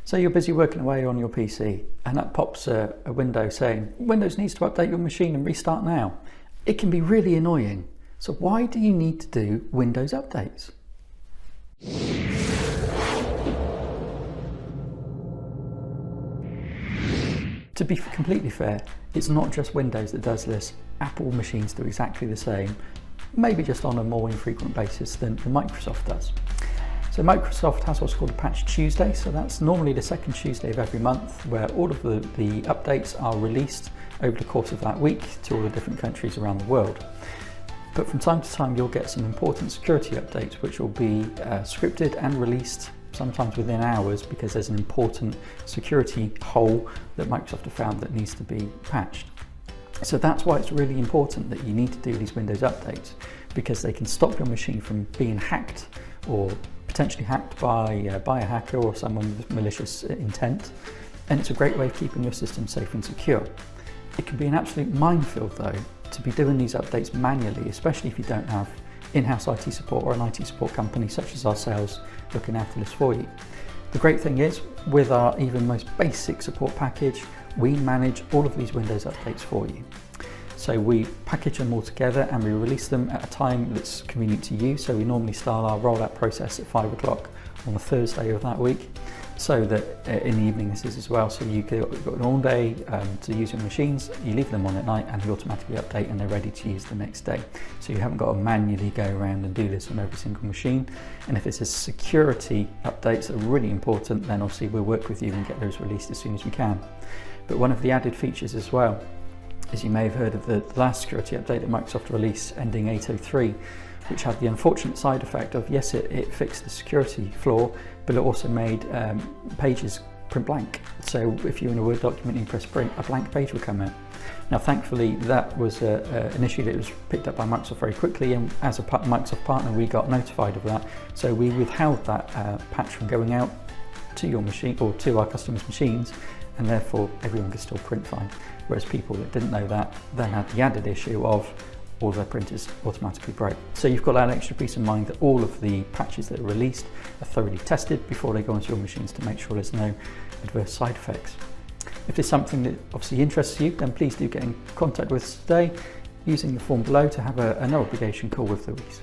So you're busy working away on your PC and that pops a window saying, Windows needs to update your machine and restart now. It can be really annoying. So why do you need to do Windows updates? To be completely fair, it's not just Windows that does this. Apple machines do exactly the same, maybe just on a more infrequent basis than Microsoft does. So Microsoft has what's called a Patch Tuesday, so that's normally the second Tuesday of every month, where all of the updates are released over the course of that week to all the different countries around the world. But from time to time you'll get some important security updates which will be scripted and released sometimes within hours because there's an important security hole that Microsoft have found that needs to be patched. So that's why it's really important that you need to do these Windows updates, because they can stop your machine from being hacked or potentially hacked by a hacker or someone with malicious intent. And it's a great way of keeping your system safe and secure. It can be an absolute minefield though to be doing these updates manually, especially if you don't have in-house IT support or an IT support company such as ourselves looking after this for you. The great thing is, with our even most basic support package, we manage all of these Windows updates for you. So we package them all together and we release them at a time that's convenient to you. So we normally start our rollout process at 5 o'clock on the Thursday of that week, so that in the evening this is as well. So you've got an all day to use your machines, you leave them on at night and they automatically update and they're ready to use the next day. So you haven't got to manually go around and do this on every single machine. And if it's a security updates that are really important, then obviously we'll work with you and get those released as soon as we can. But one of the added features as well, as you may have heard of the last security update that Microsoft released ending 803, which had the unfortunate side effect of, yes, it fixed the security flaw, but it also made pages print blank. So if you're in a Word document and you press print, a blank page will come out. Now thankfully that was an issue that was picked up by Microsoft very quickly, and as a Microsoft partner we got notified of that. So we withheld that patch from going out to your machine or to our customers' machines, and therefore everyone could still print fine. Whereas people that didn't know that then had the added issue of all their printers automatically broke. So you've got that extra peace of mind that all of the patches that are released are thoroughly tested before they go onto your machines to make sure there's no adverse side effects. If there's something that obviously interests you, then please do get in contact with us today using the form below to have a no obligation call with Louise.